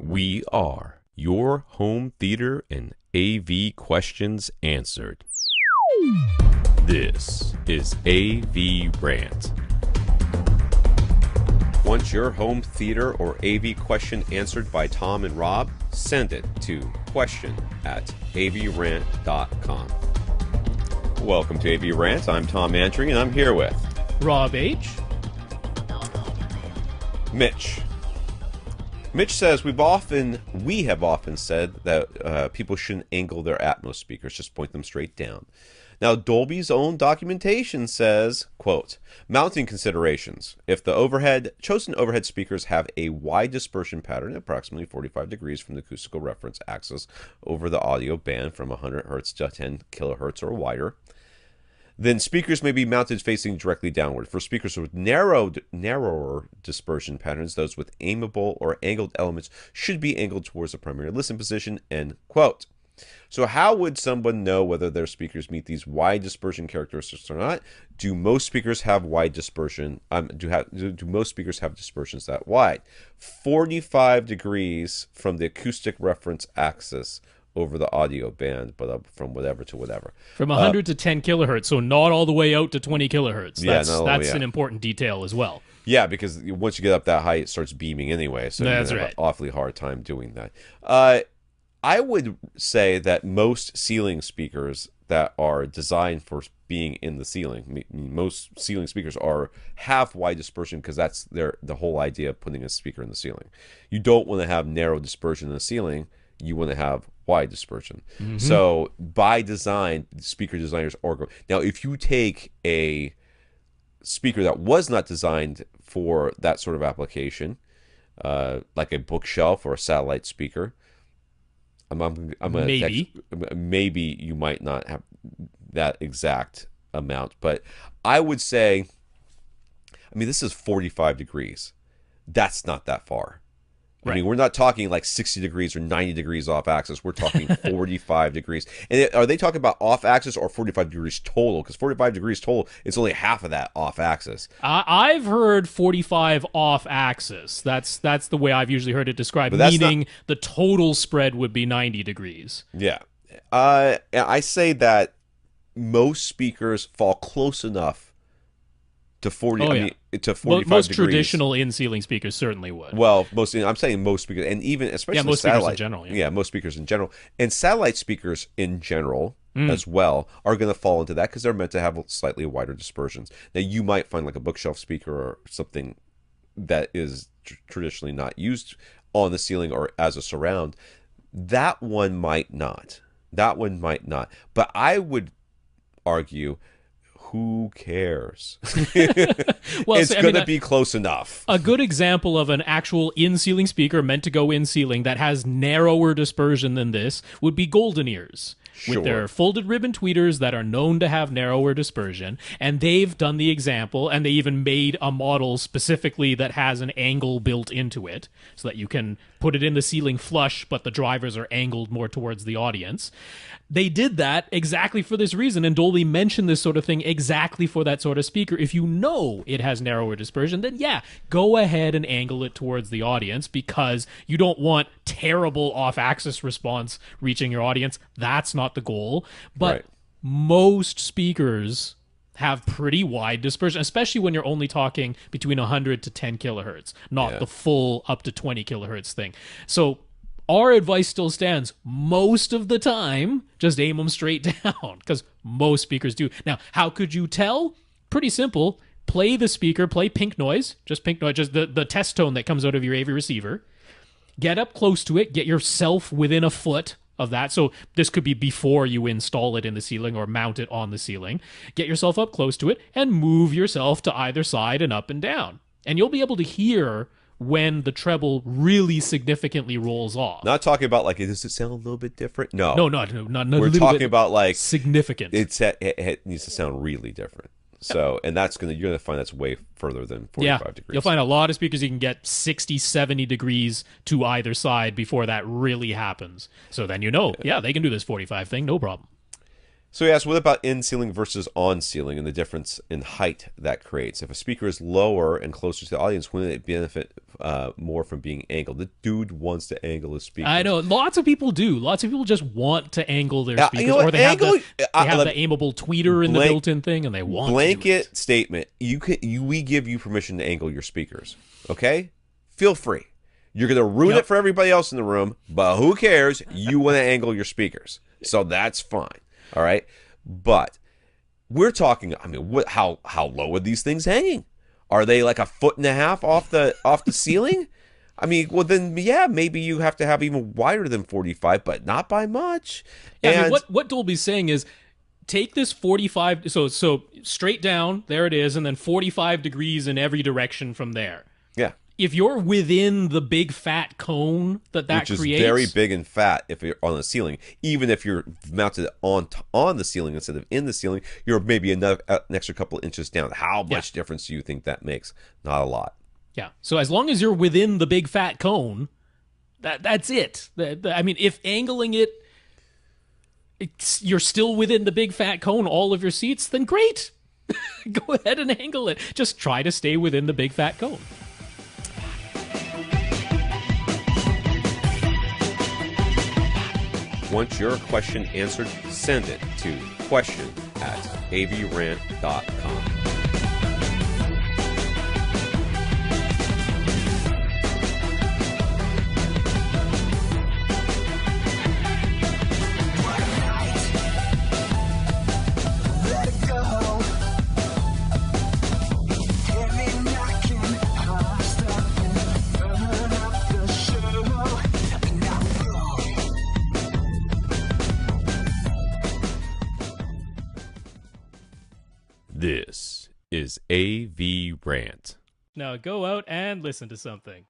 We are your home theater and AV questions answered. This is AVRant. Want your home theater or AV question answered by Tom and Rob? Send it to question@avrant.com. Welcome to AVRant. I'm Tom Andry, and I'm here with Rob H. Mitch. Mitch says we have often said that people shouldn't angle their Atmos speakers, just point them straight down. Now, Dolby's own documentation says, quote, mounting considerations. If the chosen overhead speakers have a wide dispersion pattern, approximately 45 degrees from the acoustical reference axis over the audio band from 100 Hz to 10 kilohertz or wider, then speakers may be mounted facing directly downward. For speakers with narrower dispersion patterns, those with aimable or angled elements should be angled towards the primary listen position, end quote. So how would someone know whether their speakers meet these wide dispersion characteristics or not? Do most speakers have wide dispersion? Do most speakers have dispersions that wide? 45 degrees from the acoustic reference axis over the audio band, but from whatever to whatever. From 100 to 10 kilohertz, so not all the way out to 20 kilohertz. That's Yeah. an important detail as well. Yeah, because once you get up that high, it starts beaming anyway, so That's you have right. an awfully hard time doing that. I would say that most ceiling speakers that are designed for being in the ceiling, most ceiling speakers have wide dispersion because that's the whole idea of putting a speaker in the ceiling. You don't want to have narrow dispersion in the ceiling. You want to have wide dispersion. Mm-hmm. So by design, speaker designers are going. Now, if you take a speaker that was not designed for that sort of application, like a bookshelf or a satellite speaker, I'm gonna maybe you might not have that exact amount, but I would say, this is 45 degrees. That's not that far. Right. I mean, we're not talking like 60 degrees or 90 degrees off axis. We're talking 45 degrees. And are they talking about off axis or 45 degrees total? Because 45 degrees total, it's only half of that off axis. I've heard 45 off axis. That's the way I've usually heard it described, meaning the total spread would be 90 degrees. Yeah. I say that most speakers fall close enough to 40. To 45 most degrees. Traditional in-ceiling speakers certainly would. Well, I'm saying most speakers, and even especially most satellite, speakers in general. Yeah, most speakers in general, and satellite speakers in general as well are going to fall into that because they're meant to have slightly wider dispersions. Now, you might find like a bookshelf speaker or something that is traditionally not used on the ceiling or as a surround. That one might not. But I would argue, who cares? It's going to be close enough. A good example of an actual in-ceiling speaker meant to go in-ceiling that has narrower dispersion than this would be Golden Ears. Sure. With their folded ribbon tweeters that are known to have narrower dispersion. And they've done the example, and they even made a model specifically that has an angle built into it so that you can put it in the ceiling flush, but the drivers are angled more towards the audience. They did that exactly for this reason, and Dolby mentioned this sort of thing exactly for that sort of speaker. If you know it has narrower dispersion, then yeah, go ahead and angle it towards the audience because you don't want terrible off-axis response reaching your audience. That's not the goal. But right. Most speakers have pretty wide dispersion, especially when you're only talking between 100 to 10 kilohertz, not the full up to 20 kilohertz thing. So our advice still stands. Most of the time, just aim them straight down because most speakers do. Now, how could you tell? Pretty simple. Play the speaker, play pink noise, just the test tone that comes out of your AV receiver. Get up close to it, get yourself within a foot of that. So this could be before you install it in the ceiling or mount it on the ceiling. Get yourself up close to it and move yourself to either side and up and down. And you'll be able to hear when the treble really significantly rolls off. Not talking about like, does it sound a little bit different? No. No, We're talking about like significant. It needs to sound really different. So, and you're going to find that's way further than 45 degrees. You'll find a lot of speakers you can get 60, 70 degrees to either side before that really happens. So then they can do this 45 thing, no problem. So he asked, what about in ceiling versus on ceiling and the difference in height that creates? If a speaker is lower and closer to the audience, wouldn't it benefit more from being angled? The dude wants to angle his speakers. I know lots of people do. Lots of people just want to angle their speakers, you know what? or they have the aimable tweeter in the built-in thing, and they want blanket to do it. statement. We give you permission to angle your speakers. Okay, feel free. You're gonna ruin it for everybody else in the room, but who cares? You want to angle your speakers, so that's fine. All right, but we're talking. I mean, how low are these things hanging? Are they like 1.5 feet off the ceiling? I mean, well then, yeah, maybe you have to have even wider than 45, but not by much. Yeah, I mean, what Dolby's saying is, take this 45. So straight down, there it is, and then 45 degrees in every direction from there. Yeah. If you're within the big fat cone that which creates, is very big and fat if you're on the ceiling, even if you're mounted on the ceiling instead of in the ceiling, you're maybe an extra couple inches down. How much difference do you think that makes? Not a lot. Yeah. So as long as you're within the big fat cone, that's it. I mean, if angling it, you're still within the big fat cone, all of your seats, then great. Go ahead and angle it. Just try to stay within the big fat cone. Want your question answered? Send it to question@avrant.com. This is AVRant. Now go out and listen to something.